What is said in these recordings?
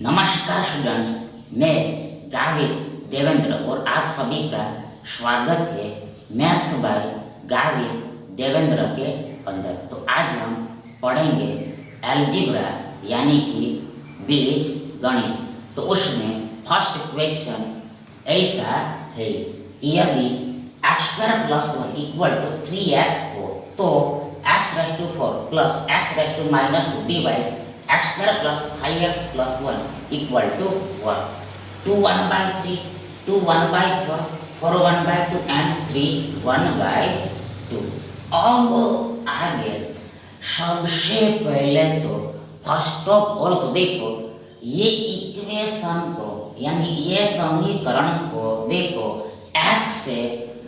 नमस्कार स्टूडेंट्स, मैं गावित देवेंद्र और आप सभी का स्वागत है मैथ्स बाय गावित देवेंद्र के अंदर। तो आज हम पढ़ेंगे एल्जिब्रा यानी कि बीज गणित। तो उसमें फर्स्ट क्वेश्चन ऐसा है कि यदि x² + 1 = 3x हो तो x⁴ + x⁻² divide x² + 5x + 1 = what? 2 1/3, 2 1/4, 4 1/2 and 3 1/2। अब आगे सबसे पहले तो फर्स्ट ऑफ ऑल तो देखो ये इक्वेशन को यानी ये समीकरण को देखो x से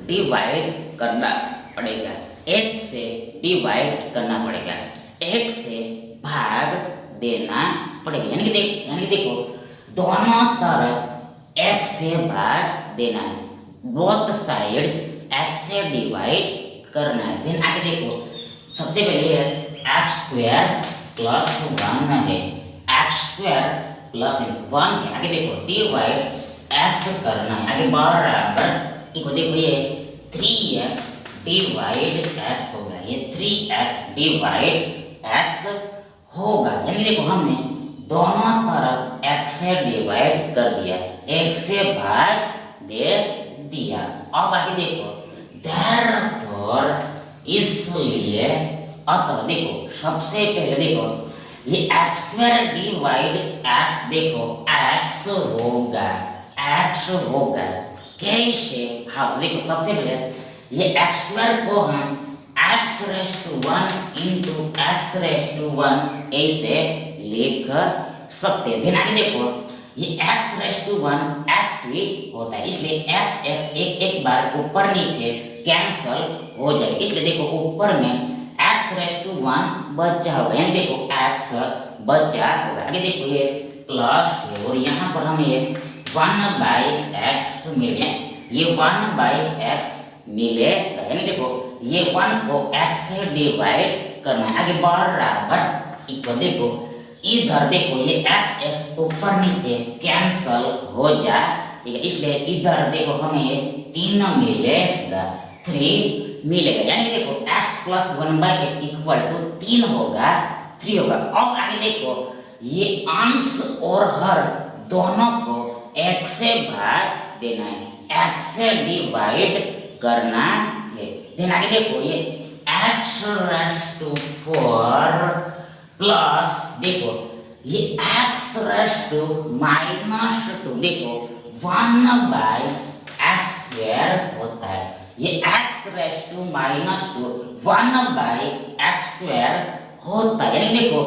डिवाइड करना पड़ेगा, x से डिवाइड करना पड़ेगा, x से भाग देना पड़ेगा। यानी कि देखो दोनों तरफ x से भाग देना है, बोथ साइड्स x से डिवाइड करना है। देन आगे देखो सबसे पहले x² + 1 है, x² + 1 है। आगे देखो डिवाइड x करना है, आगे बराबर देखो ये 3x डिवाइड x होगा, ये 3x डिवाइड x होगा। यानी देखो हमने दोनों तरफ x से डिवाइड कर दिया, x से भाग दे दिया। अब आगे देखो therefore इसलिए अतः देखो सबसे पहले देखो ये x² डिवाइड x देखो x होगा, x होगा कैसे? हाँ देखो सबसे पहले ये x² को हम x⁻1 × x⁻1 ऐसे लिख सकते हैं। ध्यान आगे देखो ये x⁻1 x ही होता है, इसलिए x एक बार ऊपर नीचे कैंसल हो जाएगा, इसलिए देखो ऊपर में x⁻1 बचा होगा, यानी देखो x बचा होगा। आगे देखो ये प्लस है और यहाँ पर हमें ये 1/x मिल गया, ये 1/x मिलेगा। यानी देखो ये 1 को x से डिवाइड करना है, आगे बराबर इक्वल देखो इधर देखो ये x ऊपर नीचे कैंसल हो जाएगा, इसलिए इधर देखो हमें ये 3 मिलेगा, 3 मिलेगा। यानी कि देखो x + 1/x = 3 होगा, 3 होगा। अब आगे देखो ये अंश और हर दोनों को x से भाग देना है, x से डिवाइड करना है। देन आगे देखो ये x⁴ प्लस देखो ये x⁻² देखो 1/x² होता है, ये x⁻² 1/x² होता है। यानी देखो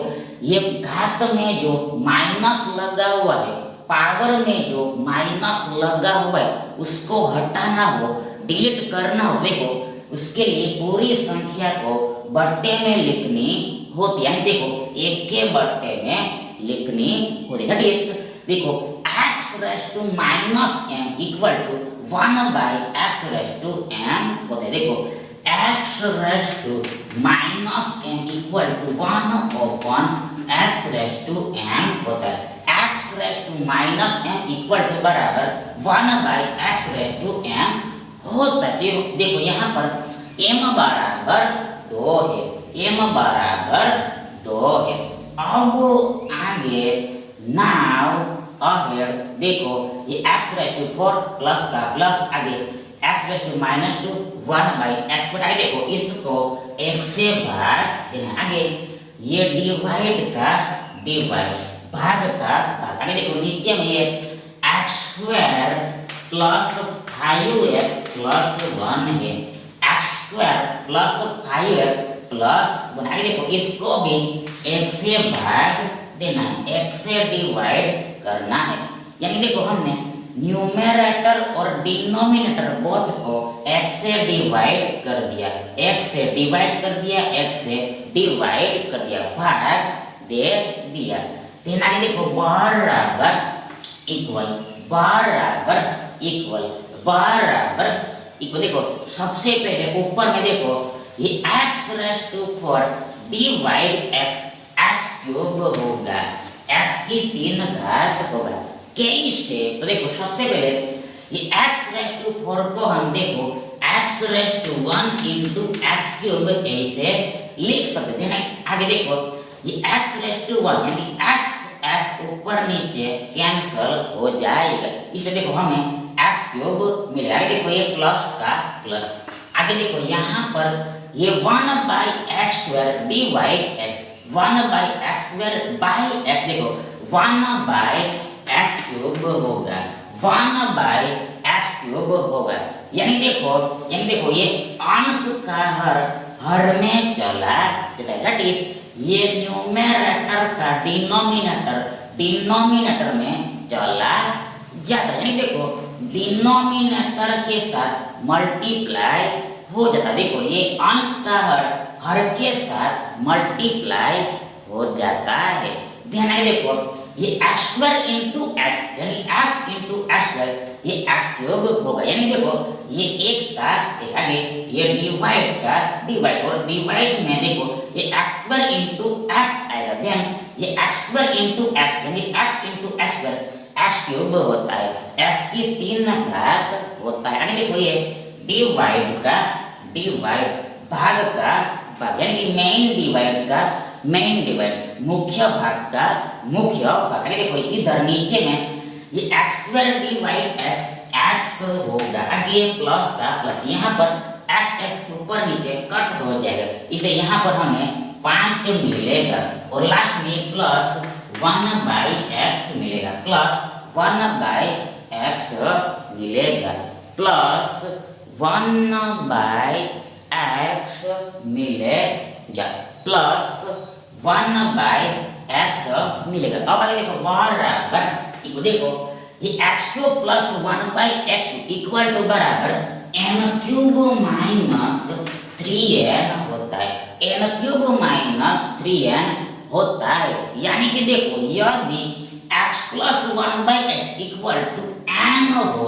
ये घात में जो माइनस लगा हुआ है, पावर में जो माइनस लगा हुआ है उसको हटाना हो, डिलीट करना हो, देखो उसके लिए पूरी संख्या को बट्टे में लिखनी होती है। यानी देखो एक के बट्टे में लिखनी होती है। देखो x⁻m = 1/x⁻m होता है। देखो x⁻m = 1/x⁻m होता है, x⁻m = बराबर 1/x⁻m होता है। देखो यहाँ पर m बराबर 2 है, m बराबर 2 है। अब आगे नाउ अहेड देखो ये x⁴ प्लस का प्लस, आगे x⁻² 1/x², आगे देखो इसको x से भाग देना, आगे ये डिवाइड का डिवाइड, भाग का भाग। आगे देखो नीचे में ये x² + 5x + 1 है, x² + 5x + 1। आगे देखो इसको भी x से भाग देना है, x से डिवाइड करना है। यानी देखो हमने न्यूमरेटर और डिनोमिनेटर बोथ को x से डिवाइड कर दिया, x से डिवाइड कर दिया, x से डिवाइड कर दिया, भाग दे दिया। देन आगे देखो बराबर इक्वल, बराबर इक्वल, बराबर इक्वल। देखो सबसे पहले ऊपर में देखो ये x⁻4 डिवाइड x, x³ होगा, x की 3 घात होगा। कैसे? तो देखो सबसे पहले ये x रेस टू 4 को हम देखो x raise to 1 into X cube ऐसे लिख सकते हैं ना। आगे देखो ये x रेस टू 1 यानी x ऊपर नीचे कैंसल हो जाएगा, इसलिए देखो हमें x क्यूब मिलेगा। आगे देखो ये प्लस का प्लस, आगे देखो यहाँ पर ये 1 by x square divide x, 1 by x square by x, देखो 1 बाई एक्स क्यूब होगा, 1 बाई एक्स क्यूब होगा। यानी देखो ये अंश का हर में चला जाता है, दैट इज ये न्यूमरेटर का डिनोमिनेटर में चला जाता है। यानी देखो डिनोमिनेटर के साथ मल्टीप्लाई हो जाता है। देखो ये अंश का हर के साथ मल्टीप्लाई हो जाता है। ध्यान रखिए देखो ये x स्क्वायर इंटू एक्स यानी x इंटू एक्स स्क्वायर ये x क्यूब होगा। यानी देखो ये एक का एक आगे ये डिवाइड का डिवाइड, और डिवाइड में देखो ये x स्क्वायर इंटू एक्स आएगा। ध्यान ये x स्क्वायर इंटू एक्स यानी x into x square x cube होता है, x की 3 घात होता है। आगे देखो ये डिवाइड का डिवाइड, भाग का भाग, यानी कि मेन डिवाइड का मेन डिवाइड, मुख्य भाग का मुख्य भाग। देखो इधर नीचे में ये x स्क्वायर डिवाइड x होगा, आगे प्लस का प्लस, यहाँ पर x ऊपर नीचे कट हो जाएगा, इसलिए यहाँ पर हमें 5 मिलेगा, और लास्ट में प्लस 1 बाई एक्स मिलेगा, प्लस 1 बाई एक्स मिलेगा, प्लस 1 बाई एक्स मिलेगा, प्लस 1 बाई एक्स मिलेगा। अब आगे देखो बराबर, देखो ये X cube plus 1 by X equal to बराबर एन क्यूब माइनस 3n होता है, एन क्यूब माइनस 3n होता है। यानी कि देखो यदि x plus 1 by X equal to n हो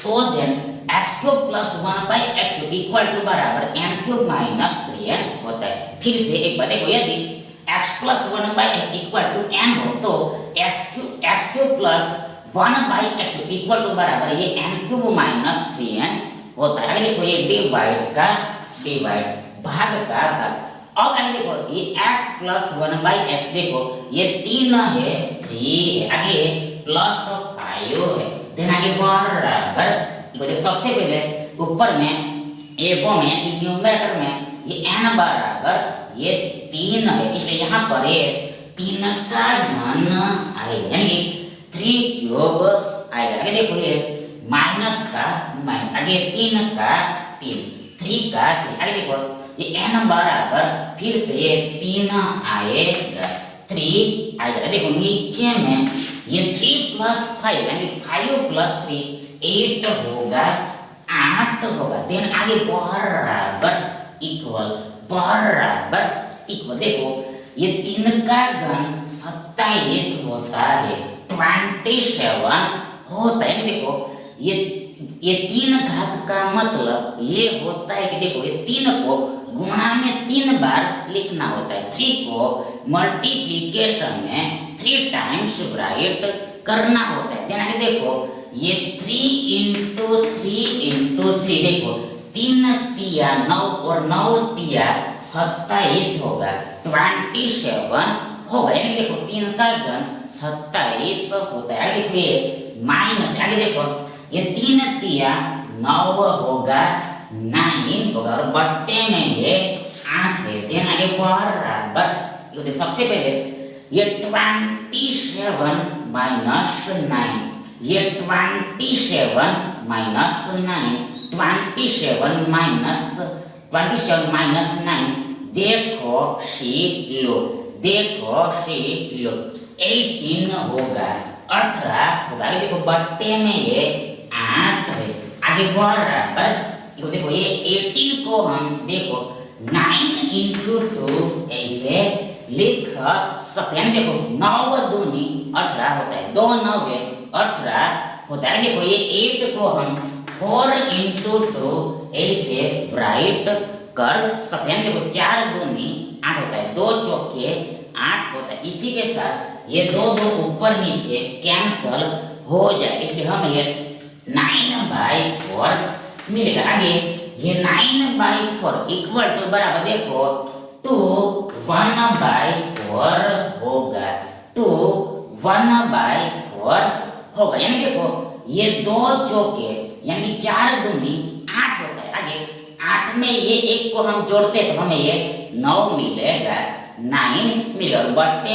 तो then x cube plus 1 by X equal to बराबर n क्यूब माइनस 3n होता है। फिर से एक बार देखो यदि x plus 1 by X equal to n हो तो x cube plus 1 by X equal to बराबर ये n क्यूब माइनस 3n होता है। आगे देखो ये डिवाइड का डिवाइड, भाग का भाग। अब आगे देखो ये x प्लस 1 बाई एक्स, देखो ये 3 है 3 है, आगे प्लस 5 है, देन आगे बराबर। देखो सबसे पहले ऊपर में एबो में न्यूमरेटर में ये n बराबर ये 3 है, इसलिए यहाँ पर ये 3 का घन आएगा, यानी 3 क्यूब आएगा। आगे देखो ये माइनस का माइनस, आगे 3 का 3, 3 का 3, आगे देखो ये n बराबर फिर से ये 3 आएगा, 3 आएगा। देखो नीचे में ये 3 प्लस 5 यानी 5 प्लस 3 8 होगा, 8 होगा, देन आगे बराबर इक्वल बराबर इक्वल। देखो ये 3 का घन 27 होता है, 27 होता है। देखो ये 3 घात का मतलब ये होता है कि देखो ये 3 को गुणा में 3 बार लिखना होता है, 3 को मल्टीप्लिकेशन में 3 टाइम्स राइट करना होता है। ध्यान आगे देखो ये 3 इंटू 3 देखो 3 तिया 9 और 9 तिया 27 होगा, 27 होगा। यानी देखो 3 का घन 27 होता है। आगे देखो ये माइनस, आगे देखो ये 3 तिया 9 होगा, 9 होगा, और बट्टे में ये 8 है, देन आगे बराबर। देखो सबसे पहले ये 27 माइनस 9, ये 27 माइनस 9, 27 माइनस 9, देखो सीख लो, देखो सीख लो, 18 होगा, 18 होगा। आगे देखो बट्टे में ये 8 है, आगे बराबर। देखो ये 18 को हम देखो 9 इंटू 2 ऐसे लिख सकते हैं। देखो 9 दूनी 18 होता है, 2 9 18 होता है। देखो ये 8 को हम 4 इंटू 2 ऐसे राइट कर सकते हैं। देखो 4 दूनी 8 होता है, 2 चौके 8 होता है। इसी के साथ ये दो दो ऊपर नीचे कैंसल हो जाए, इसलिए हम ये 9/4 मिलेगा। आगे ये 9/4 इक्वल टू बराबर देखो 2 1/4 होगा, 2 1/4 होगा। यानी देखो ये दो चौके यानी 4 दूनी 8 होता है। आगे 8 में ये एक को हम जोड़ते तो हमें ये 9 मिलेगा, 9 मिलेगा। बट्टे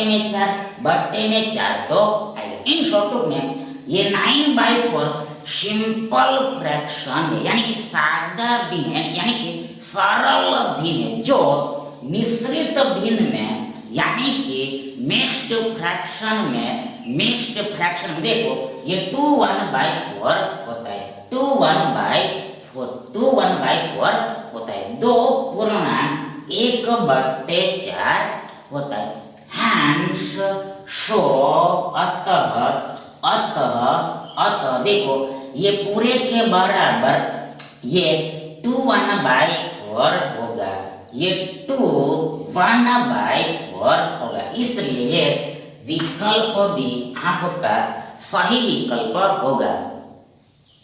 में 4 तो आएगा। इन शॉर्ट में ये 9/4 सिंपल फ्रैक्शन है, यानी कि सादा भिन्न है, यानी कि सरल भिन्न है, जो मिश्रित भिन्न में यानी कि मिक्स्ड फ्रैक्शन में देखो ये 2 1/4 होता है, 2 1/4 होता है। 2 पूर्णांक 1/4 होता है। हैंस सो अतः देखो ये पूरे के बराबर ये 2 1/4 होगा, ये 2 1/4 होगा। इसलिए ये विकल्प भी आपका सही विकल्प होगा।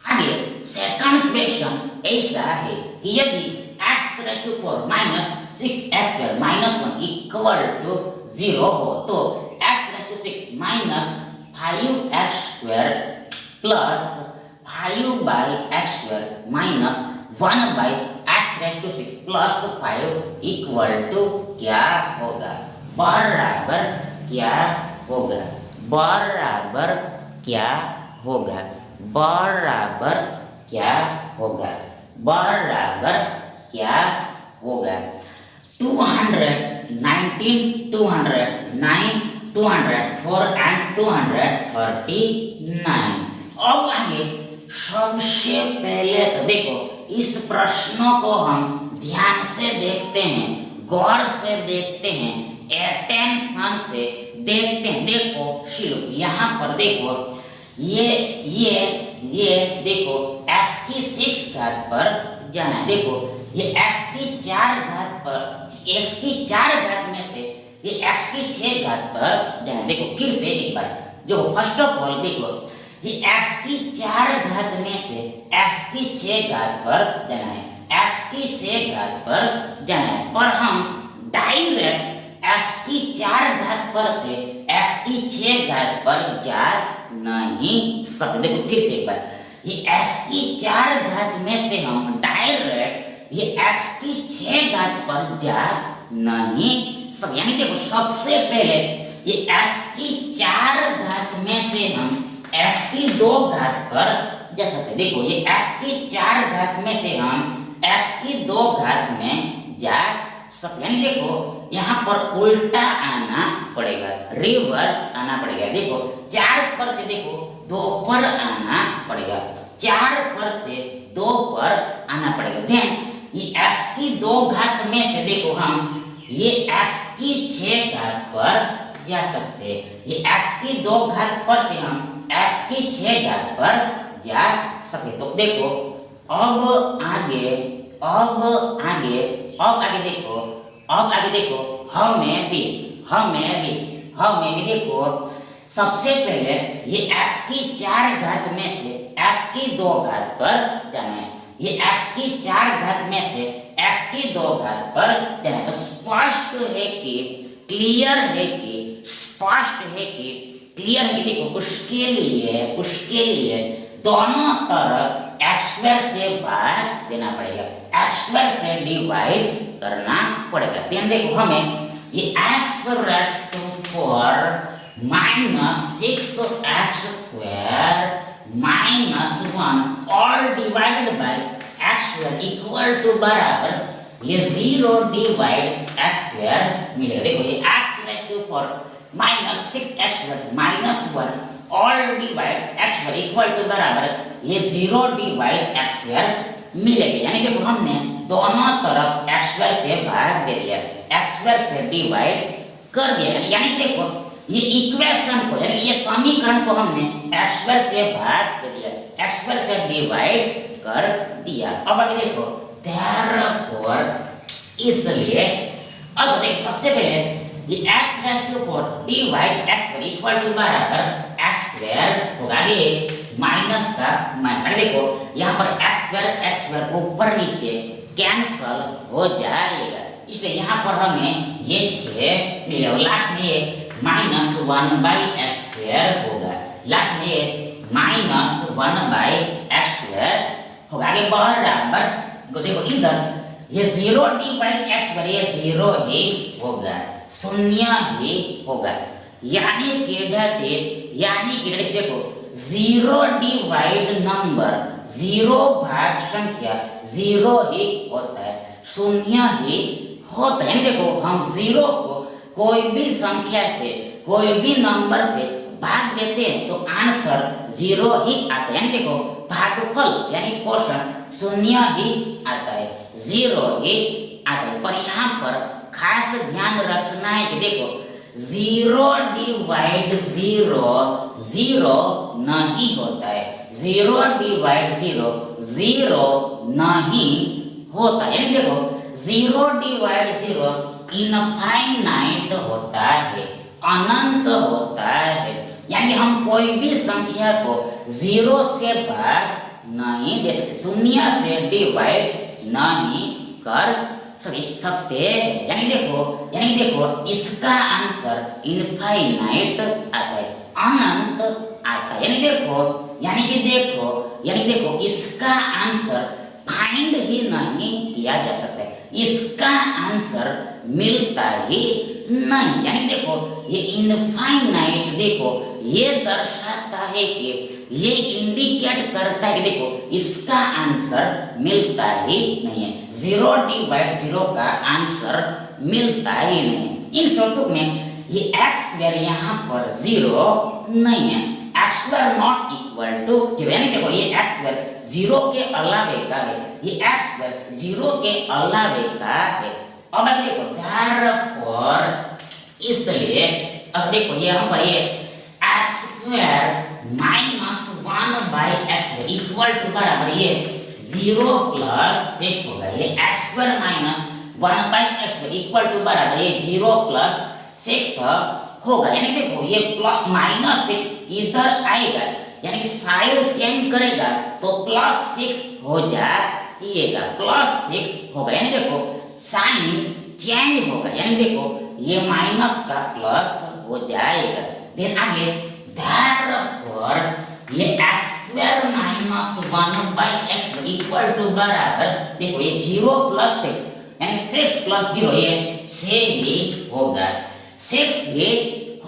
आगे सेकंड क्वेश्चन ऐसा है कि यदि x⁴ minus 6x² minus 1 equal to 0 हो तो x⁶ minus 5x² plus 5/x² minus 1/x⁶ plus 5 equal to क्या होगा? बराबर क्या होगा? बराबर क्या होगा? बराबर क्या होगा? बराबर क्या होगा? 219, 209, 204 एंड 239। अब आगे सबसे पहले तो देखो इस प्रश्नों को हम ध्यान से देखते हैं, गौर से देखते हैं, अटेंशन से देखते हैं। देखो यहाँ पर देखो ये देखो x की 6 घात पर जाना है। देखो ये x की 4 घात पर, x की 4 घात में से ये x की 6 घात पर जाना है। देखो फिर से एक बार, जो फर्स्ट ऑफ ऑल देखो ये x की 4 घात में से x की 6 घात पर जाना है, x की 6 घात पर जाना है। पर हम डायरेक्ट x की 4 घात पर से x की 6 घात पर जा नहीं सकते। देखो फिर से एक बार, ये x की 4 घात में से हम डायरेक्ट ये x की 6 घात पर जा नहीं सकते। यानी देखो सबसे पहले ये x की 4 घात में से हम x की 2 घात पर जा सकते। देखो ये x की 4 घात में से हम x की 2 घात में जा सकते। यानी देखो यहाँ पर उल्टा आना पड़ेगा, रिवर्स आना पड़ेगा। देखो 4 पर से देखो 2 पर आना पड़ेगा, 4 पर से 2 पर आना पड़ेगा। देन ये x की 2 घात में से देखो हम ये x की 6 घात पर जा सकते। ये x की 2 घात पर से हम x की 6 घात पर जा सकते। तो देखो अब आगे देखो हमें भी देखो सबसे पहले ये x की 4 घात में से x की 2 घात पर जाना है। ये x की 4 घात में से x की 2 घात पर जाना है। तो स्पष्ट है कि क्लियर है कि देखो उसके लिए दोनों तरफ x² से भाग देना पड़ेगा, x² से डिवाइड करना पड़ेगा। ध्यान देखो हमें ये x⁴ minus 6x² minus 1 all divided by x² equal to बराबर ये 0 डिवाइड x² मिलेगा। देखो ये x⁴ minus 6x² minus 1 all divide x² equal to बराबर ये 0 डिवाइड x² मिलेगा। यानी देखो हमने दोनों तरफ x² से भाग दे दिया, x² से डिवाइड कर दिया। यानी देखो ये इक्वेशन को यानी ये समीकरण को हमने x² से भाग दे दिया, x² से डिवाइड कर दिया। अब आगे देखो therefore इसलिए अब देखो सबसे पहले ये x raise to 4 divide x square equal to बराबर x स्क्वायर होगा। आगे माइनस का माइनस, आगे देखो यहाँ पर x स्क्वायर ऊपर नीचे कैंसल हो जाएगा, इसलिए यहाँ पर हमें ये 6 मिलेगा। लास्ट में ये माइनस 1/x स्क्वायर होगा, लास्ट में ये माइनस 1/x स्क्वायर होगा। आगे बराबर देखो इधर ये 0 डिवाइड x स्क्वायर ये 0 ही होगा, शून्य ही होगा, यानी कि डेट इज देखो 0 डिवाइड नंबर 0 भाग संख्या 0 ही होता है, शून्य ही होता है। यानी देखो हम 0 को कोई भी संख्या से कोई भी नंबर से भाग देते हैं तो आंसर 0 ही आता है। यानी देखो भागफल यानी क्वेश्चन शून्य ही आता है, 0 ही आता है। पर यहाँ पर खास ध्यान रखना है कि देखो 0 डिवाइड 0 0 नहीं होता है, 0 डिवाइड 0 0 नहीं होता है। यानी देखो 0 डिवाइड 0 इनफाइनाइट होता है, अनंत होता है। यानी हम कोई भी संख्या को 0 से भाग नहीं दे सकते, शून्य से डिवाइड नहीं कर सकते। यानी देखो इसका आंसर इनफाइनाइट आता है, अनंत आता है। यानी देखो इसका आंसर फाइंड ही नहीं किया जा सकता है, इसका आंसर मिलता ही नहीं। यानी देखो ये इनफाइनाइट देखो ये दर्शाता है कि ये इंडिकेट करता है कि देखो इसका आंसर मिलता ही नहीं है, 0 डिवाइड 0 का आंसर मिलता ही नहीं है। इन शॉर्ट में ये x स्क्वायर यहाँ पर 0 नहीं है, x square not equal to 0। यानी देखो ये x स्क्वायर 0 के अलावे का है, ये x स्क्वायर 0 के अलावे का है। अब देखो therefore इसलिए अब देखो ये हम पर ये x square minus 1/x square equal to बराबर ये 0 प्लस 6 होगा। ये x square minus 1/x square equal to बराबर ये 0 प्लस 6 होगा। यानी देखो ये माइनस 6 इधर आएगा, यानी साइड चेंज करेगा तो प्लस 6 हो जाएगा, प्लस 6 होगा। यानी देखो साइन चेंज होगा, यानी देखो ये माइनस का प्लस हो जाएगा। देन आगे therefore ये x square minus 1/x equal to बराबर देखो ये 0 प्लस 6 यानी 6 प्लस 0 ये 6 ही होगा, 6 ही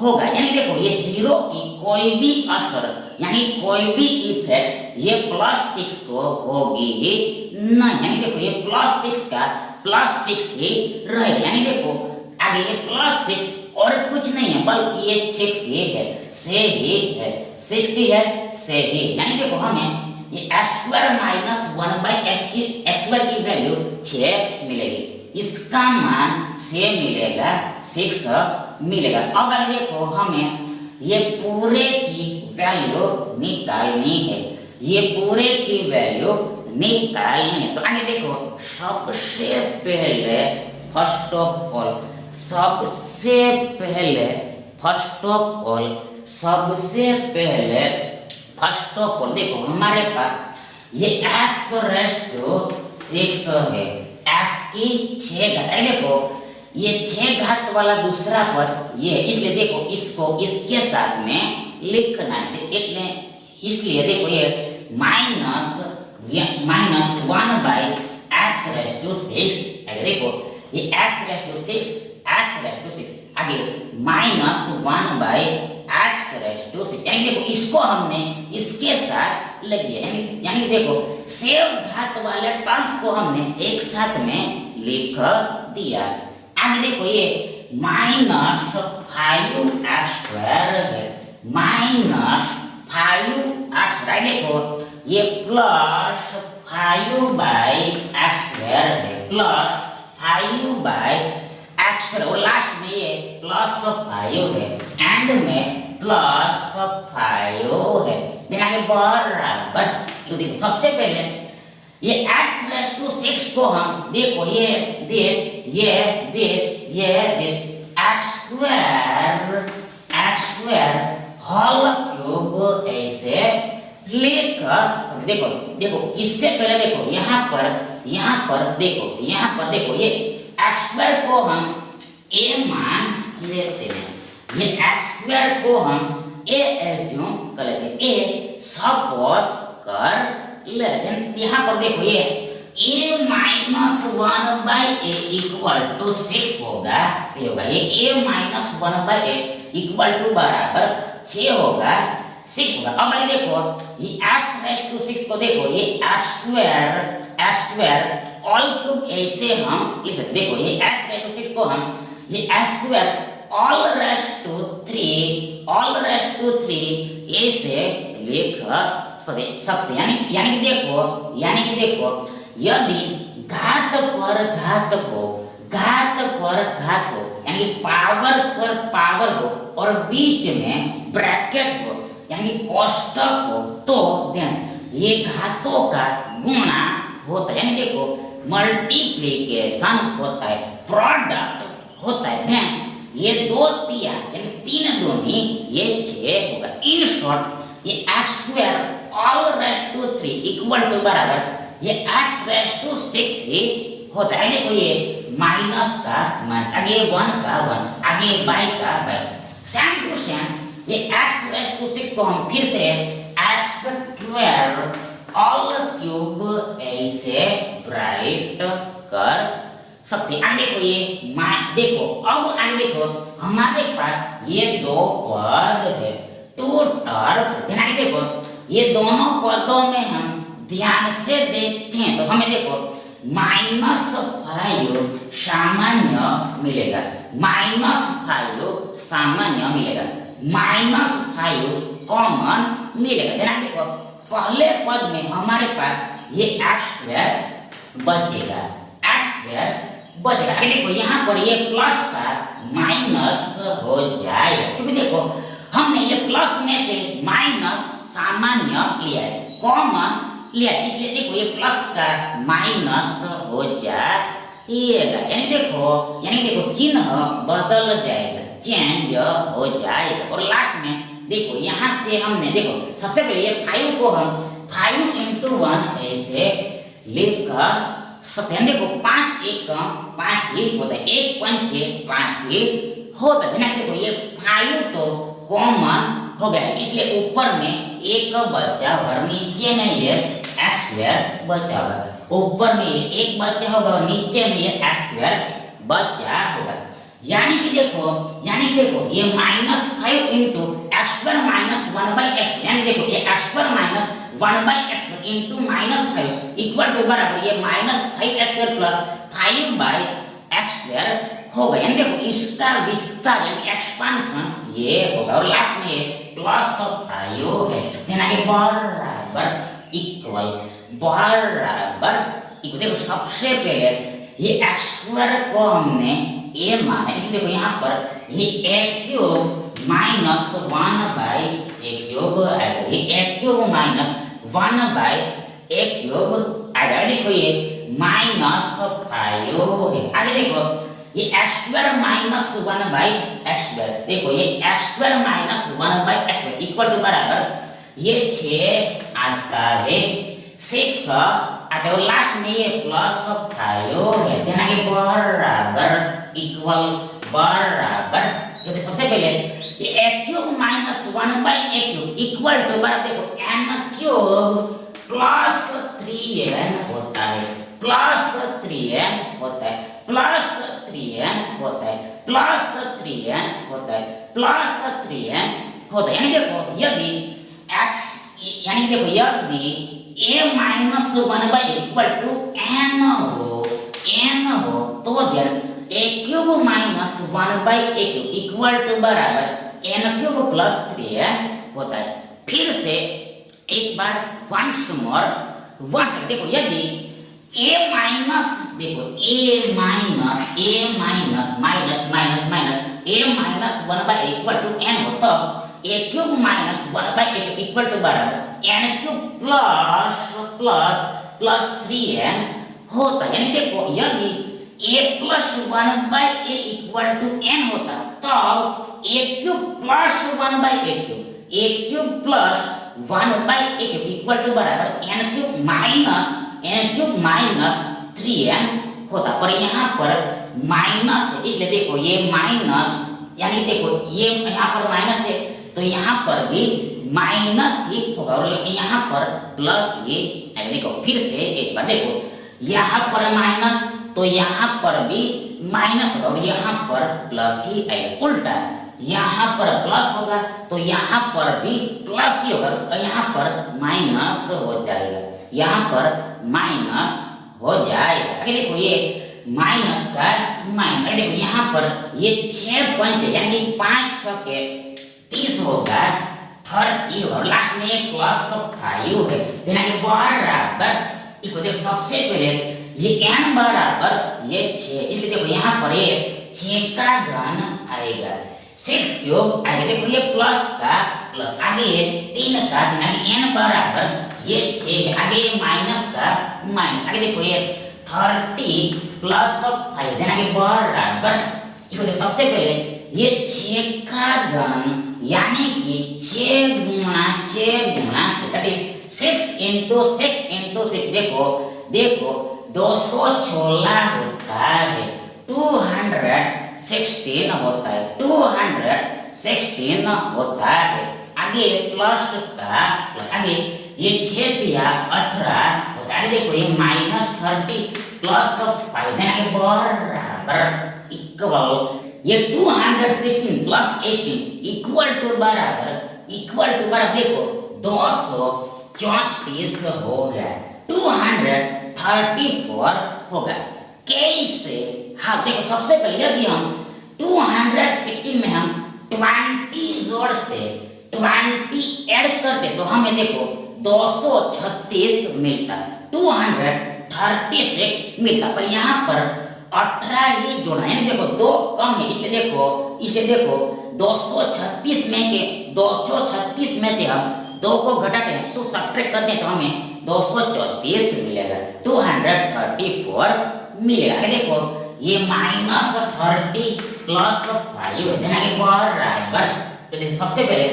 होगा। यानी देखो ये 0 की कोई भी असर यानी कोई भी इफेक्ट ये प्लस 6 को होगी ही नहीं। यानी देखो ये प्लस 6 का प्लस 6 ही रहेगा। यानी देखो आगे ये प्लस 6 और कुछ नहीं है बल्कि ये 6 ही है, से ही है, 6 ही है, से ही। यानी देखो हमें ये x square minus 1/x square की वैल्यू 6 मिलेगी, इसका मान 6 मिलेगा, 6 मिलेगा। अब आगे देखो हमें ये पूरे की वैल्यू निकालनी है, ये पूरे की वैल्यू निकालनी है। तो आगे देखो सबसे पहले फर्स्ट ऑफ ऑल देखो हमारे पास ये x रेस टू 6 है, x की 6 घात। देखो ये 6 घात वाला दूसरा पद ये, इसलिए देखो इसको इसके साथ में लिखना है, इसलिए देखो ये माइनस 1/x रेस टू 6। देखो ये x रेस टू 6 आगे माइनस 1/x रेस टू 6। यानी देखो इसको हमने इसके साथ लिख दिया, यानी देखो सेव घात वाले टर्म्स को हमने एक साथ में लिख दिया। आगे देखो ये माइनस 5x स्क्वायर है, माइनस 5x स्क्वायर। देखो ये प्लस 5/x स्क्वायर है, प्लस 5/x स्क्वायर और लास्ट में ये प्लस 5 है, एंड में प्लस 5 है। देन आगे बराबर तो देखो सबसे पहले ये x रेस टू 6 को हम देखो ये दिस x² होल क्यूब ऐसे लेकर सब देखो देखो इससे पहले देखो यहाँ पर देखो ये x² को हम a मान लेते हैं, ये x² को हम a एज्यूम कर लेते हैं, a सपोज कर लेते हैं। यहाँ पर देखो ये a minus 1/a equal to 6 होगा, ये a minus 1/a equal to बराबर 6 होगा, 6 होगा। अब भाई देखो ये x⁻⁶ को देखो ये x² ऑल क्यूब ऐसे हम लिख सकते, देखो ये x⁻⁶ को हम ये x² ऑल रेस्ट टू 3 ऐसे लिख सकते, यानी कि देखो यदि घात पर घात हो यानी पावर पर पावर हो और बीच में ब्रैकेट हो यानी कोष्टक हो, तो देन ये घातों का गुणा होता है, यानी देखो मल्टीप्लिकेशन होता है, प्रोडक्ट होता है, देन ये 2 तिया यानी 3 दूनी ये 6 होगा। इन शॉर्ट ये x² all raised to 3 equal to बराबर ये x⁻⁶ ही होता है। देखो ये माइनस का माइनस, आगे 1 का 1, आगे बाई का बाई, सेम टू सेम ये x⁻⁶ को हम फिर से x² ऑल क्यूब ऐसे राइट कर सकते हैं। आगे देखो ये देखो अब आगे देखो हमारे पास ये 2 पद है, 2 टर्म्स, ध्यान देखो ये दोनों पदों में हम ध्यान से देखते हैं तो हमें देखो -5 सामान्य मिलेगा, -5 कॉमन मिलेगा। ध्यान देखो पहले पद में हमारे पास ये x² बचेगा, देखो यहाँ पर ये प्लस का माइनस हो जाएगा, क्योंकि देखो हमने ये प्लस में से माइनस सामान्य लिया है, कॉमन लिया, इसलिए देखो ये प्लस का माइनस हो जाएगा, यानी देखो चिन्ह बदल जाएगा, चेंज हो जाएगा। और लास्ट में देखो यहाँ से हमने देखो सबसे पहले ये 5 को हम 5 × 1 ऐसे लिख सकते हैं। देखो 5 × 1 5 ही होता है, 1 × 5 5 ही होता है। देखो ये 5 तो कॉमन हो गया, इसलिए ऊपर में 1 बचा और नीचे में ये x² बचा होगा, ऊपर में ये 1 बचा होगा और नीचे में ये x² बचा होगा। यानी कि देखो ये -5 × x² - 1/x, यानी देखो ये x² - 1/x into -5 equal to बराबर ये -5x² प्लस 5/x² होगा, यानी देखो इसका विस्तार यानी एक्सपांशन ये होगा। और लास्ट में ये प्लस 5 है, ध्यान के बराबर इक्वल देखो सबसे पहले ये x² को हमने a माना, इसलिए देखो यहाँ पर ये a³ - 1/a³ आएगा, ये a³ - 1/a³ आएगा। देखो ये -5 है, आगे देखो ये x² - 1/x², देखो ये x² - 1/x² इक्वल टू बराबर ये 6 आता है, 6 आता है और लास्ट में ये +5 है, ध्यान के बराबर इक्वल तो सबसे पहले ये a³ - 1/a³ इक्वल टू बराबर देखो n³ + 3n होता है, +3n होता है, +3n होता है, +3n होता है, +3n होता है। यानी देखो यदि यदि a - 1/a equal to n हो तो then a³ - 1/a³ equal to बराबर n³ + 3n होता है। फिर से एक बार वंस मोर देखो यदि a माइनस देखो a minus equal to n हो तब a³ - 1/a³ इक्वल टू बराबर n³ प्लस 3n होता है। यानी देखो यदि a plus 1/a equal to n होता, तब a cube plus 1/a cube, a cube plus 1/a cube equal to बराबर n क्यूब माइनस 3n होता। पर यहाँ पर माइनस है, इसलिए देखो ये माइनस, यानी देखो ये यहाँ पर माइनस है तो यहाँ पर भी माइनस ही होगा, और यहाँ पर प्लस ही। देखो फिर से एक बार देखो, यहाँ पर माइनस तो यहाँ पर भी माइनस होगा, और यहाँ पर प्लस ही आएगा। उल्टा यहाँ पर प्लस होगा तो यहाँ पर भी प्लस ही होगा, और यहाँ पर माइनस हो जाएगा, यहाँ पर माइनस हो जाएगा। आगे देखो ये माइनस का माइनस, आगे देखो यहाँ पर ये 6 पंच यानी 5 6 के 30 होगा, 30 और लास्ट में एक प्लस 5 है, यानी कि बराबर इको। देखो सबसे पहले ये n बराबर ये 6, इसलिए देखो यहाँ पर ये 6 का घन आएगा, 6 क्यूब आगे देखो ये प्लस का प्लस, आगे ये 3 का, यानी n बराबर ये 6, आगे ये माइनस का माइनस, आगे देखो ये 30 प्लस 5 देना के बराबर इको। देखो सबसे पहले ये 6 का घन यानी कि 6 गुना 6 दैट इज 6 into 6 देखो 216 होता है, 216 होता है, 216 होता है। आगे प्लस का प्लस, आगे ये 6 दिया 18 होता है, आगे देखो ये माइनस 30 प्लस 5 देना के बराबर इक्वल ये 216 प्लस 18 इक्वल टू बराबर देखो 234 हो गया, 234 होगा। कैसे? हाँ देखो सबसे पहले यदि हम 216 में हम 20 जोड़ते, 20 ऐड करते तो हमें देखो 236 मिलता, 236 मिलता, पर यहाँ पर 18 ही जोड़ना है, देखो 2 कम है, इसलिए देखो 236 में के 236 में से हम 2 को घटाते हैं तो सब्ट्रैक्ट करते हैं तो हमें 234 मिलेगा, 234 मिलेगा। देखो ये माइनस 30 प्लस 5 देना के बराबर, तो देखो सबसे पहले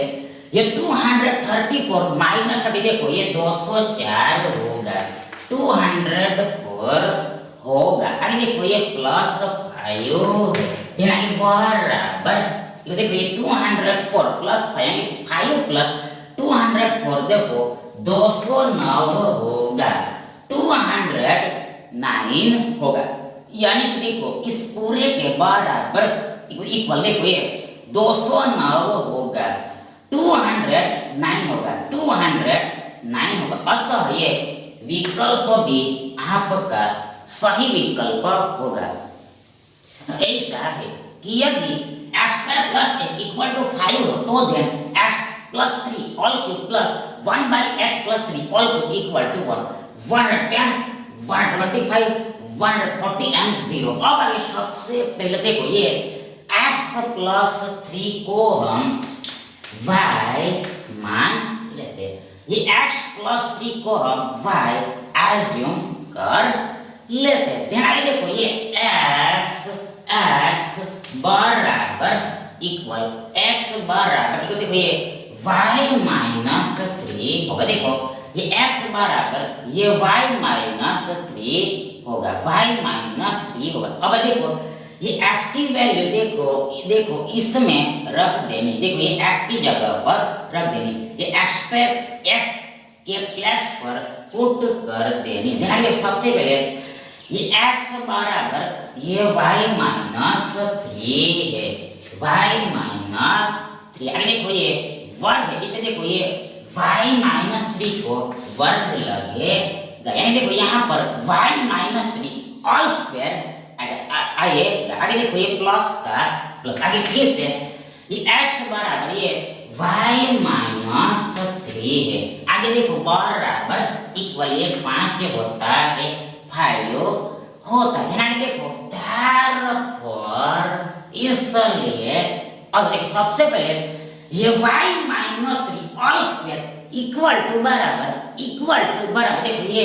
ये 234 माइनस 30 देखो ये 204 होगा, 204 होगा। आगे देखो ये प्लस 5 देना के बराबर, ये देखो ये 204 प्लस 5 प्लस 204 देखो 209 होगा, 209 होगा, यानी कि देखो इस पूरे के बराबर इक्वल देखो ये 209 होगा, 209 होगा, 209 होगा। अतः ये विकल्प भी आपका सही विकल्प होगा। ऐसा है कि यदि x² plus a equal to 5 हो तो then x plus 3 all cube plus 1/x plus 3 all cube equal to 110 125 140 and 0। अब आगे सबसे पहले देखो ये x प्लस 3 को हम y मान लेते हैं, ये x प्लस 3 को हम y एज्यूम कर लेते हैं। ध्यान आगे देखो ये x बराबर इक्वल x बराबर देखो ये y माइनस 3 होगा, देखो ये x बराबर ये y माइनस 3 होगा, y माइनस 3 होगा। अब देखो ये x की वैल्यू देखो इसमें रख देनी, देखो ये x की जगह पर रख देनी, ये x पे x के प्लस पर पुट कर देनी। ध्यान रखिए सबसे पहले ये x बराबर ये y माइनस 3 है, y माइनस 3, आगे देखो ये वर्ग है, इसलिए देखो ये y माइनस 3 को वर्ग लगेगा, यानी देखो यहाँ पर y माइनस 3 ऑल स्क्वायर आएगा। आगे देखो ये प्लस का प्लस, आगे फिर से ये x बराबर ये y माइनस 3 है, आगे देखो बराबर इक्वल ये 5 होता है 5 होता है। ध्यान देखो therefore इसलिए, और देखो सबसे पहले ये y minus 3 all square equal to बराबर देखो ये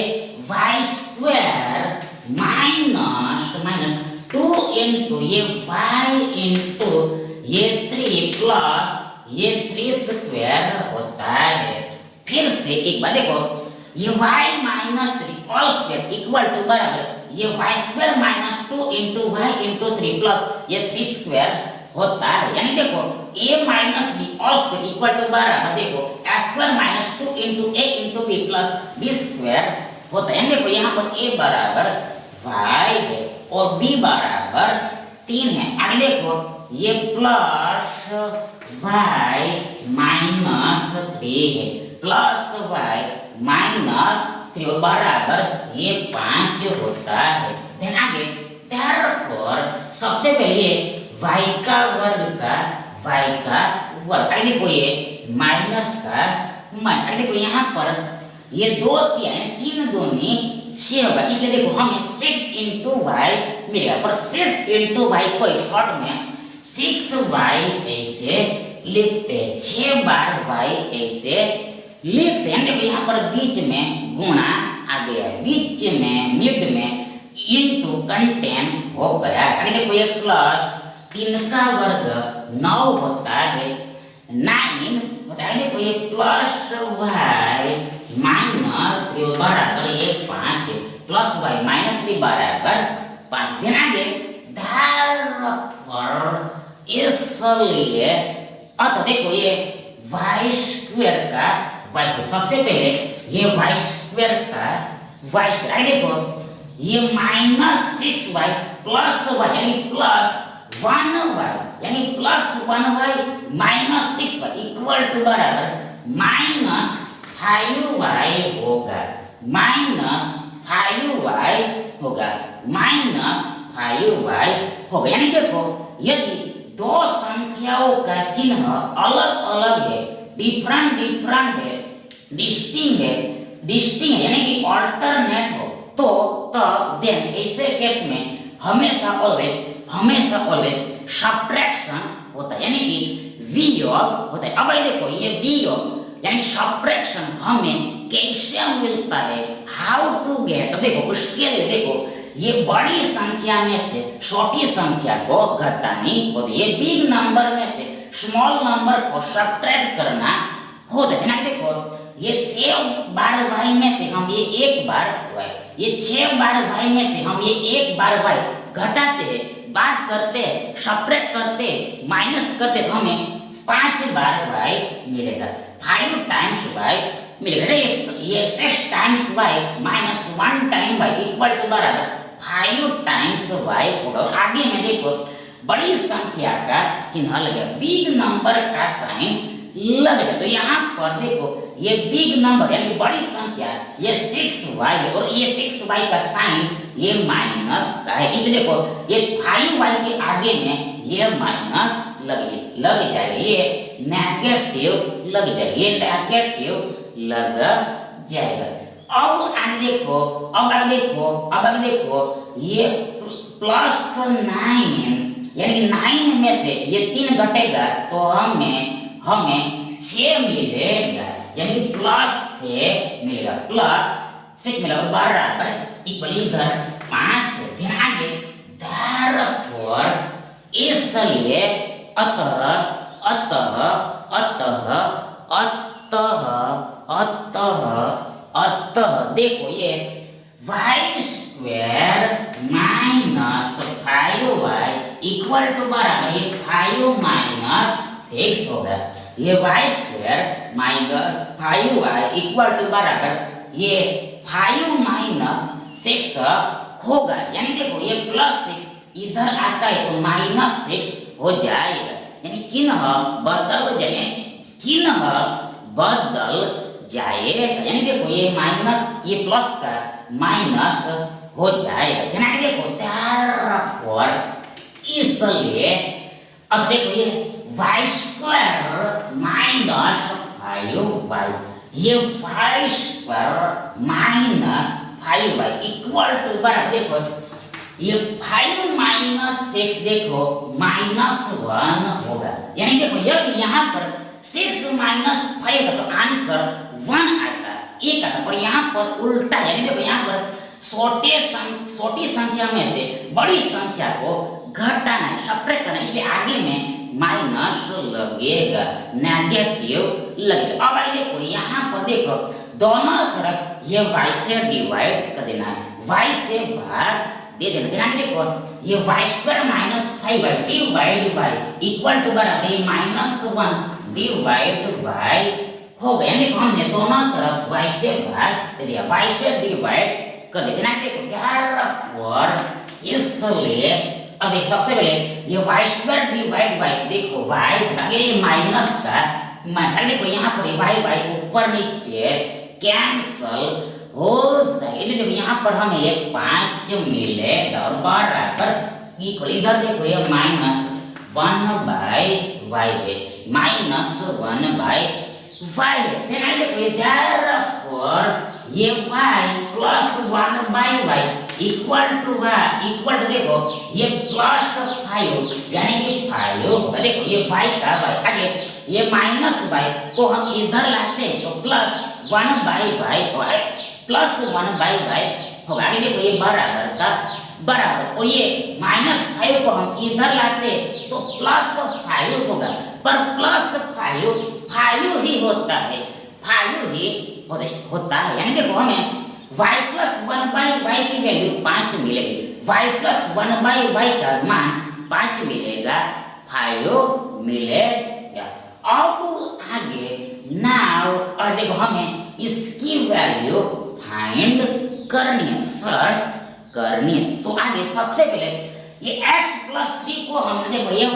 y स्क्वायर माइनस 2 ये y इंटू ये 3 प्लस ये 3 स्क्वायर होता है। फिर से एक बार देखो, ये y minus 3 all square equal to बराबर ये y square minus 2 into y into 3 plus ये 3 स्क्वायर होता है। यानी देखो a minus b all square equal to बराबर देखो a square minus 2 into a into b plus b square होता है। यानी देखो यहाँ पर a बराबर y है और b बराबर 3 है। आगे देखो ये प्लस y माइनस 3 है प्लस y माइनस 3 और बराबर ये 5 होता है। देन आगे therefore सबसे पहले y का वर्ग आगे देखो ये माइनस का माइनस आगे देखो यहाँ पर ये 2 3 दूनी 6 होगा, इसलिए देखो हमें 6 इंटू वाई मिलेगा। पर 6 इंटू वाई को शॉर्ट में 6y ऐसे लिखते हैं, 6 बार y ऐसे लिखते हैं। देखो यहाँ पर बीच में गुणा आ गया, बीच में मिड में इंटू कंटेंट हो गया। आगे देखो ये प्लस 3 का वर्ग 9 होता है, 9 होता है। देखो ये प्लस y माइनस 3 बराबर ये 5 है, प्लस y माइनस 3 बराबर 5। फिर आगे इसलिए अतः देखो ये y स्क्वायर का y स्क्वायर सबसे पहले ये y स्क्वायर का y स्क्वायर आगे देखो ये माइनस 6y प्लस y यानी प्लस 1y यानी plus 1y minus 6y equal to बराबर माइनस 5y होगा, माइनस 5y होगा, माइनस 5y होगा। यानी देखो यदि दो संख्याओं का चिन्ह अलग अलग है, डिफरेंट है, डिस्टिंक्ट है यानी कि ऑल्टरनेट हो तो तब देन ऐसे केस में हमेशा ऑलवेज सब्ट्रैक्शन होता है, यानी कि वियोग होता है। अब देखो ये वियोग यानी सब्ट्रैक्शन हमें कैसे मिलता है, हाउ टू गेट, देखो उसके लिए देखो ये बड़ी संख्या में से छोटी संख्या को घटानी होती है, बिग नंबर में से स्मॉल नंबर को सब्ट्रैक्ट करना होता है ना। देखो ये 6 बार y में से हम ये 1 बार y, ये 6 बार y में से हम ये 1 बार y घटाते हैं, बात करते हैं, सब्ट्रैक्ट करते हैं, माइनस करते हैं तो हमें 5 बार y मिलेगा, 5 टाइम्स y मिलेगा। ये 6 times y minus 1 time y equal to बराबर 5 टाइम्स y होगा। और आगे में देखो बड़ी संख्या का चिन्ह लगेगा, बिग नंबर का साइन लगेगा। तो यहाँ पर देखो ये बिग नंबर यानी बड़ी संख्या ये 6y है और ये 6y का साइन ये माइनस का है, इसलिए देखो ये 5y के आगे में ये माइनस लग जाएगा, ये नेगेटिव लग जाएगा, ये नेगेटिव लग जाएगा। अब आगे देखो ये प्लस 9 यानी 9 में से ये 3 घटेगा तो हमें 6 मिलेगा, यानी प्लस से मिलेगा, प्लस 6 मिलेगा बराबर इक्वल इधर 5 है। फिर आगे therefore इसलिए अतः देखो ये y square minus 5y equal to बराबर ये 5 माइनस 6 होगा, ये y square minus 5y equal to बराबर ये 5 माइनस 6 होगा। यानी देखो ये प्लस 6 इधर आता है तो माइनस 6 हो जाएगा, यानी चिन्ह बदल जाएगा, यानी देखो ये माइनस ये प्लस का माइनस हो जाएगा। ध्यान देखो therefore इसलिए अब देखो ये y स्क्वायर माइनस 5y, ये y square minus 5y equal to बराबर देखो ये 5 माइनस 6 देखो माइनस 1 होगा, यानी देखो यदि यहाँ पर 6 माइनस 5 तो आंसर 1 आता, 1 आता, पर यहाँ पर उल्टा है, यानी देखो यहाँ पर छोटी संख्या में से बड़ी संख्या को घटाना है, सब्ट्रैक्ट करना है, इसलिए आगे में माइनस लगेगा, नेगेटिव लगेगा। अब आइए देखो यहाँ पर देखो दोनों तरफ ये y से डिवाइड कर देना है, y से भाग दे देना। ध्यान देखो ये y square minus 5y divide by equal to बराबर ये -1 डिवाइड बाय हो गया। यानी हमने दोनों तरफ y से भाग दे दिया, y से डिवाइड कर देना। देखो पर इसलिए अब देखो सबसे पहले ये y स्क्वायर डिवाइड बाय देखो y आगे माइनस का माइनस, देखो यहाँ पर y ऊपर नीचे कैंसल हो जाएगा, इसलिए देखो यहाँ पर हमें ये 5 मिलेगा और बराबर इक्वल इधर देखो ये -1 बाय y है, -1 बाय y है। देखो इधर ये y plus 1 by y equal to देखो ये प्लस 5 यानी कि 5 होगा। देखो ये y का y आगे ये माइनस y को हम इधर लाते हैं तो plus 1 by y plus 1 by y होगा। आगे देखो ये बराबर का बराबर और ये -5 को हम इधर लाते हैं तो प्लस 5 होगा, पर प्लस 5 ही होता है, 5 ही होता है। यानी देखो हमें y प्लस 1 बाई y की वैल्यू 5 मिलेगी, y प्लस 1 बाई y का मान 5 मिलेगा, 5 मिलेगा। अब आगे नाउ और देखो हमें इसकी वैल्यू फाइंड करनी है, सर्च करनी है। तो आगे सबसे पहले ये x प्लस 3 को हमने देखो ये y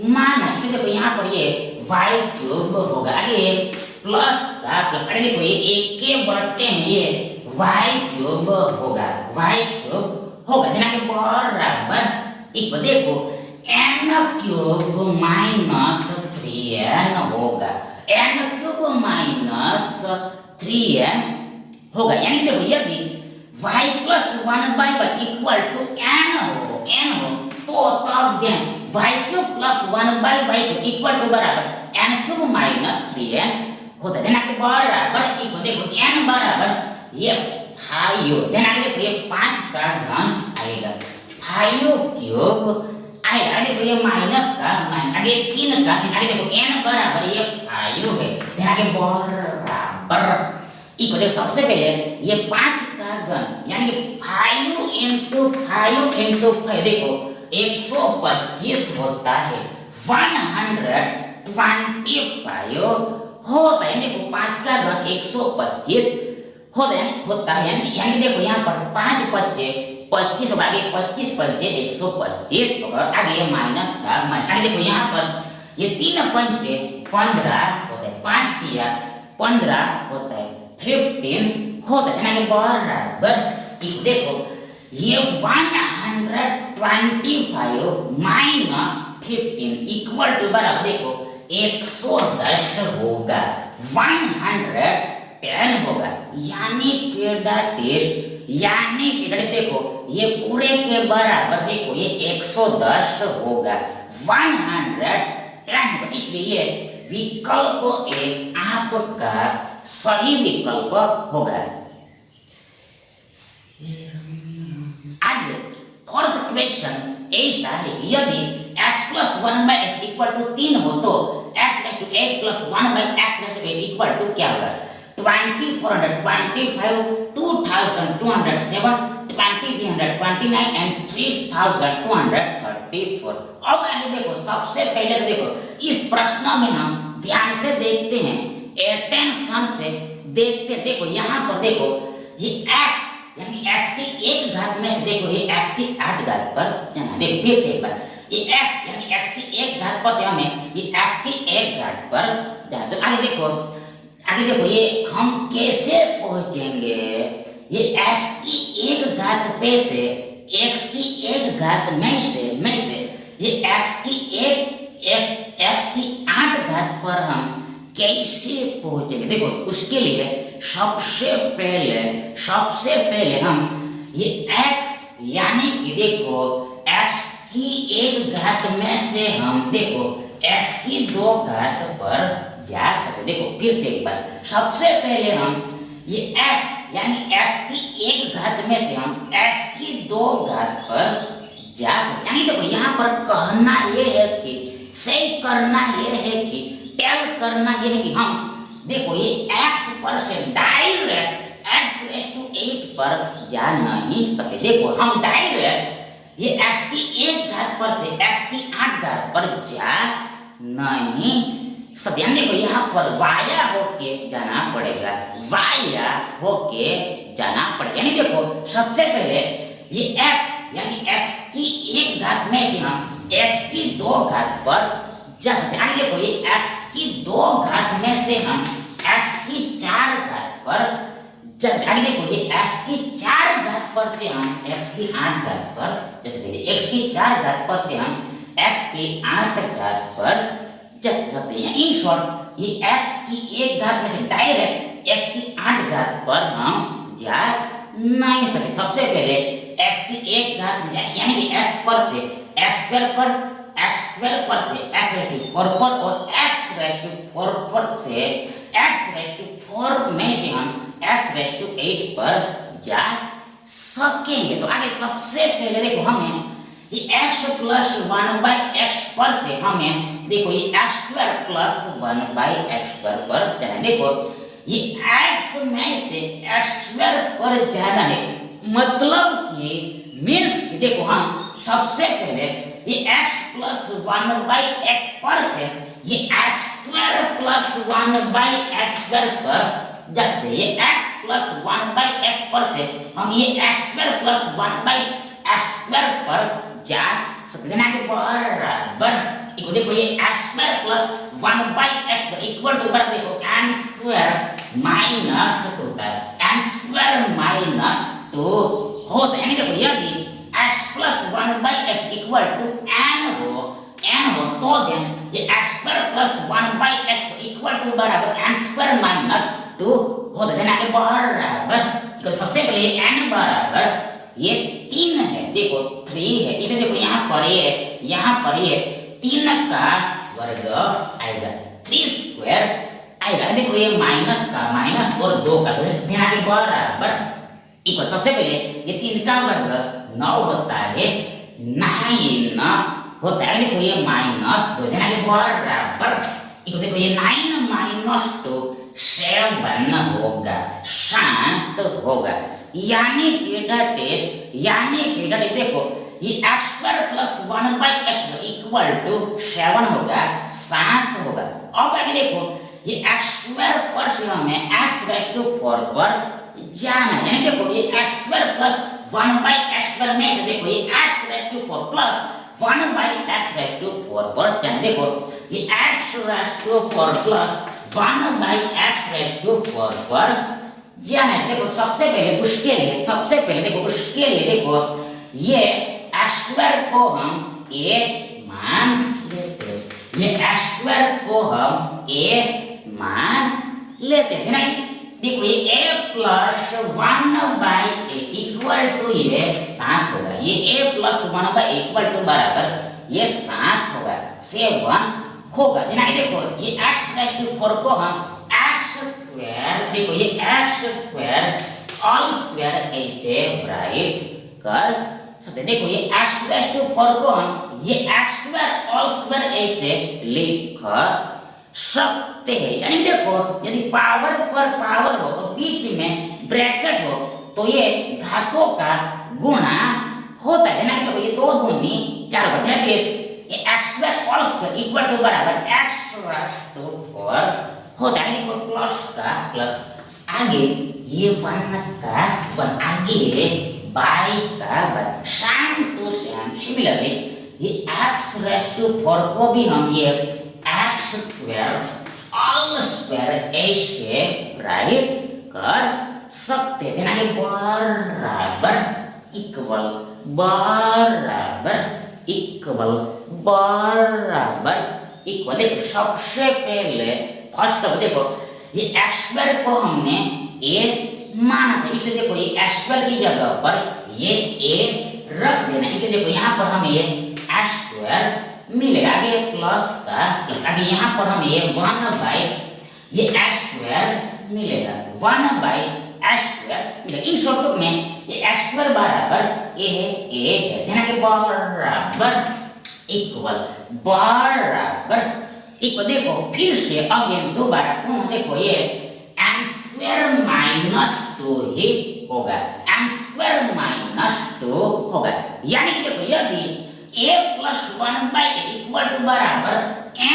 मान है, देखो यहाँ पर ये y क्यूब होगा, आगे प्लस का प्लस, अरे देखो ये एक के बढ़ते में ये y क्यूब होगा, y क्यूब होगा। ध्यान के बराबर इक्वल देखो n क्यूब माइनस 3n होगा, n क्यूब माइनस 3n होगा। यानी देखो यदि y plus 1 by y equal to n हो तो तब then y cube plus 1 by y equal to बराबर n क्यूब माइनस 3n होता है। ध्यान के बराबर इक्वल देखो n बराबर ये 5, ध्यान देखो ये 5 का घन आएगा, 5 क्यूब आएगा। देखो ये माइनस का माइनस आगे 3 का, आगे देखो n बराबर ये 5 है, ध्यान के बराबर इक्वल देखो सबसे पहले ये 5 का घन यानी कि 5 इंटू 5 देखो 125 होता है, 125 होता है। देखो 5 का घन 125 होता है, यानी देखो यहाँ पर 5 बच्चे 25 होगा, आगे 25 बच्चे 125 होगा, आगे ये माइनस का माइनस, आगे देखो यहाँ पर ये 3 पंचे 15 होता है, 5 तिया 15 होता है, 15 होता है। यानी बराबर इस देखो ये 125 माइनस 15 इक्वल टू बराबर देखो 110 होगा, 110 होगा। यानी कि दैट देखो ये पूरे के बराबर देखो ये 110 होगा, 110 होगा। इसलिए ये विकल्प ए आपका सही विकल्प होगा। आगे फोर्थ क्वेश्चन ऐसा है, यदि x plus 1 by x equal to 3 हो तो x raise to 8 plus 1 by x raise to 8 equal to क्या होगा? 2425, 2207, 2329 एंड 3234। अब आगे देखो सबसे पहले तो देखो इस प्रश्न में हम ध्यान से देखते हैं, अटेंशन से देखते हैं। देखो यहाँ पर देखो ये x यानी x की एक घात में से देखो ये x की 8 घात पर जाना। देखो फिर से एक बार ये x यानी x की एक घात पर से हमें ये x की एक घात पर जाना। तो आगे देखो ये हम कैसे पहुंचेंगे? ये x की एक घात पे से x की एक घात में से ये x की 8 घात पर हम कैसे पहुंचेंगे? देखो उसके लिए सबसे पहले हम ये x यानी कि देखो x की एक घात में से हम देखो x की 2 घात पर जा सकते। देखो फिर से एक बार सबसे पहले हम ये x यानी x की एक घात में से हम x की दो घात पर जा सकते, यानी देखो यहाँ पर कहना ये है कि सही करना ये है कि टेल करना ये है कि हम देखो ये x पर से डायरेक्ट x⁸ पर जा नहीं सकते। देखो हम डायरेक्ट ये x की एक घात पर से x की 8 घात पर जा नहीं सकते। देखो यहाँ पर वाया होके जाना पड़ेगा, वाया होके जाना पड़ेगा। यानी देखो सबसे पहले ये x यानी x की एक घात में से हम x की दो घात पर जा सकते हैं। यानी देखो ये x की दो घात में से हम x की 4 घात पर जा सकते हैं। देखो ये x की 4 घात पर से हम x की 8 घात पर जा सकते हैं। x की 4 घात पर से हम x की 8 घात पर जा सकते हैं। इन शॉर्ट ये x की एक घात में से डायरेक्ट x की 8 घात पर हम जा नहीं सकते। सबसे पहले x की एक घात में यानी कि x पर से x² पर से x⁴ पर और x⁴ पर से x⁴ में से हम x⁸ पर जा सकेंगे। तो आगे सबसे पहले देखो हमें ये x + 1/x पर से हमें देखो ये x² + 1/x² पर जाना है। देखो ये x में से x² पर जाना है, मतलब कि मीन्स देखो हम सबसे पहले ये x + 1/x पर से ये x² + 1/x² पर जा सकते हैं। ये x + 1/x पर से हम ये x² + 1/x² पर जा सकते हैं। बराबर देखो ये x² + 1/x इक्वल टू बराबर देखो m² माइनस होता है, m² - 2 होता है। यानी देखो यदि x + 1/x equal to n हो तो देन ये x² + 1/x इक्वल टू बराबर n² - 2 होता है। आगे बराबर तो सबसे पहले n बराबर ये 3 है, देखो 3 है, इसे देखो यहाँ पर ये 3 का वर्ग आएगा, 3² आएगा। देखो ये माइनस का माइनस और 2 का ध्यान आगे बराबर इक्वल। सबसे पहले ये 3 का वर्ग 9 होता है, 9 होता है। देखो ये -2 ध्यान आगे बराबर इक्वल। देखो ये 9 - 2 7 होगा, 7 होगा। यानी कि डेट इज देखो ये x² + 1/x इक्वल टू 7 होगा, 7 होगा। अब आगे देखो ये x² पर से हमें x⁴ पर जाना है। यानी देखो ये x² + 1/x² में से देखो ये x⁴ + 1/x⁴ पर जाना। देखो ये x⁴ + 1/x⁴ पर जाना है। देखो सबसे पहले उसके लिए देखो ये x² को हम a मान लेते हैं, ये x² को हम a मान लेते हैं। देखो ये a + 1/a इक्वल टू ये 7 होगा, ये a + 1/a इक्वल टू बराबर ये 7 होगा, 7 होगा। देखो ये x⁴ को हम देखो ये x² ऐसे राइट कर सकते। देखो ये x⁴ को हम ये x² ऐसे लिख सकते हैं। यानी देखो यदि पावर पर पावर हो और बीच में ब्रैकेट हो तो ये घातों का गुणा होता है ना। तो ये 2 दूनी 4 होता है। ये x² इक्वल टू बराबर x⁴ होता है। देखो प्लस का प्लस आगे ये 1 का 1 आगे बाई का by, same to same similarly ये x⁴ को भी हम ये x² ऐसे राइट कर सकते हैं। आगे बराबर इक्वल देखो सबसे पहले फर्स्ट ऑफ देखो ये x² को हमने a माना था, इसलिए देखो ये x² की जगह पर ये a रख देना। इसलिए देखो यहाँ पर हमें ये x² मिलेगा, आगे प्लस का प्लस, आगे यहाँ पर हमें ये 1/, ये x² मिलेगा 1/, एक्स स्क्वायर मिलेगा। इन शॉर्ट रूप में ये एक्स स्क्वायर बराबर ए है, ध्यान के बराबर इक्वल देखो फिर से अगेन दोबारा पुनः देखो ये एन स्क्वायर माइनस 2 ही होगा, एन स्क्वायर माइनस 2 होगा। यानी कि देखो यदि a plus 1/a equal to बराबर n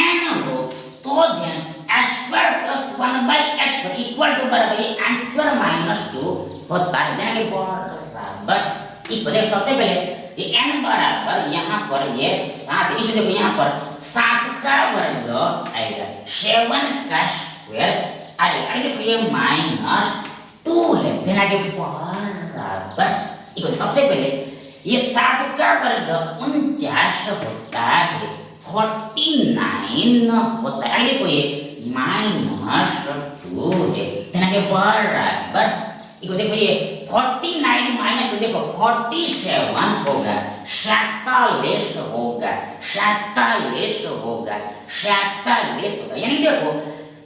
हो तो ध्यान s square plus 1/s equal to बराबर ये n स्क्वायर माइनस 2 होता है। यानी बराबर इक्वल, देखो सबसे पहले ये n बराबर यहाँ पर ये 7, इसे देखो यहाँ पर 7 का वर्ग आएगा, 7 का स्क्वायर आएगा। देखो ये माइनस 2 है, ध्यान के बराबर इक्वल। सबसे पहले ये 7 का वर्ग 49 होता है, 49 होता है। देखो ये माइनस 2 है, ध्यान के बराबर इक्वल। देखो ये 49 माइनस 2 देखो 47 होगा, 47 होगा, 47 होगा, 47 होगा।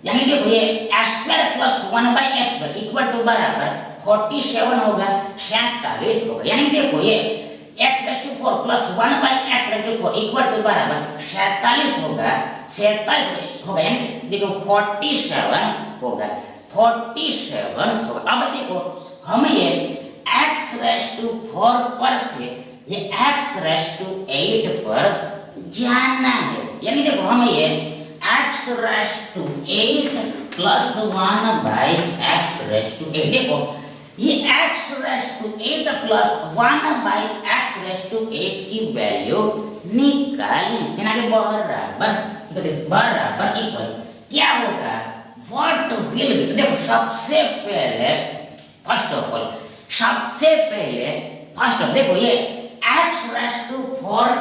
यानी देखो ये s square plus 1/s equal to बराबर 47 होगा, 47 होगा। यानी देखो ये x⁴ plus 1/x⁴ equal to बराबर 47 होगा, 47 होगा। यानी देखो 47 होगा, 47 होगा। अब देखो हमें ये x⁴ पर से ये x�8 पर जाना है। यानी देखो हमें ये x�8 प्लस 1/x�8 देखो ये x�8 प्लस 1/x�8 की वैल्यू निकालने के बराबर इक्वल क्या होगा, व्हाट विल बी। देखो सबसे पहले फर्स्ट ऑफ देखो ये x⁴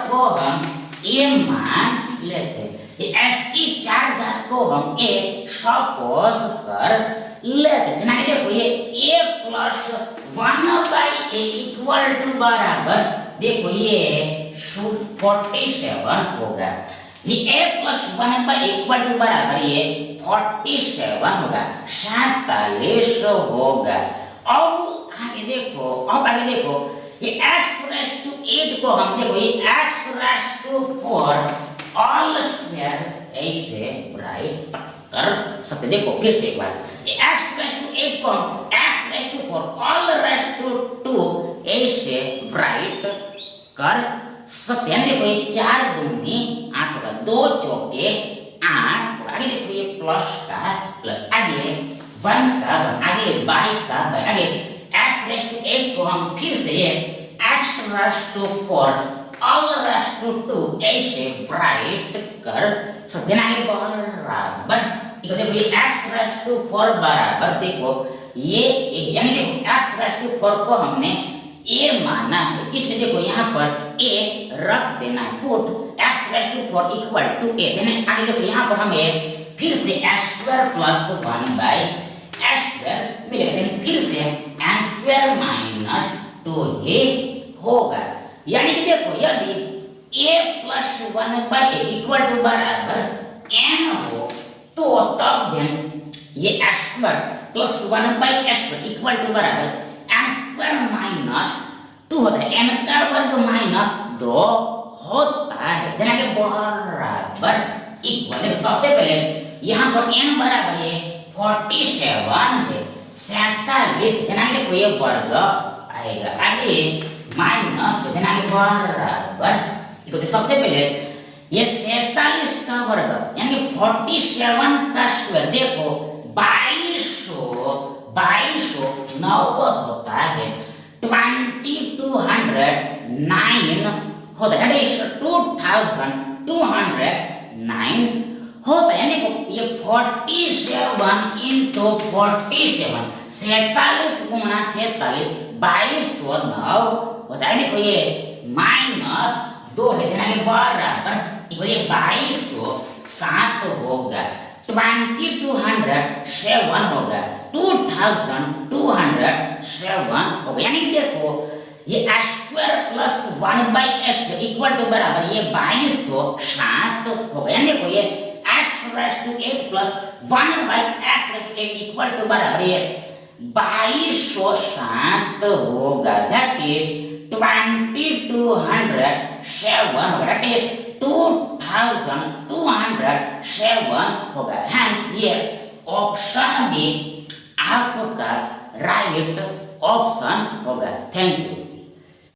को हम a मान लेते हैं, ये x की 4 घात को हम a सपोज कर लेते हैं। देखो ये a plus 1/a equal to बराबर देखो ये 47 होगा। ये a plus 1/a equal to बराबर ये 47 होगा, 47 होगा। अब आगे देखो ये x�8 को हम देखो ये x⁴ ऑल स्क्वायर ऐसे राइट कर सकते। देखो फिर से एक बार ये x�8 को हम x⁴ ऑल ऐसे राइट कर सकते हैं। देखो ये 4 दूनी 8 होगा, 2 चौके 8 होगा। आगे देखो ये प्लस का प्लस, आगे 1 का 1, आगे बाई का बाई, आगे x�8 को हम फिर से ये x⁴ ऑल ऐसे राइट कर सकते हैं। बराबर देखो ये x⁴ बराबर देखो ये यानी देखो x⁴ को हमने a माना है, इसलिए देखो यहाँ पर a रख देना है, put x⁴ equal to a। आगे देखो यहाँ पर हमें फिर से s² प्लस 1/s² मिलेगा, फिर से n² माइनस 2 ही होगा। यानी कि देखो यदि a plus 1/a equal to बराबर n हो तो तब ध्यान ये s² plus 1/s² equal to बराबर n² माइनस 2 होता है, n का वर्ग माइनस 2 होता है। ध्यान के बराबर इक्वल। सबसे पहले यहाँ पर n बराबर है 47 है, 47। ध्यान देखो ये वर्ग आएगा, आगे माइनस ध्यान बराबर इक्वल। सबसे पहले ये 47 का वर्ग यानी 47 का स्क्वायर देखो 2209 होता है, 2209 होता है, 2209 होता है। यानी ये 47 इंटू 47, 47 गुणा 47 2209 होता है। देखो ये माइनस 2 है, ध्यान बराबर ये 2207 होगा, 2207 होगा, 2207 होगा। यानी कि देखो ये s² plus 1/s² equal to बराबर ये 2207 होगा। यानी देखो ये x⁴ plus 1/x⁴ equal to बराबर ये 2207 होगा, दैट इज 2207 होगा, दैट इज 2207 होगा। हेंस ये ऑप्शन बी आपका राइट ऑप्शन होगा। Thank you.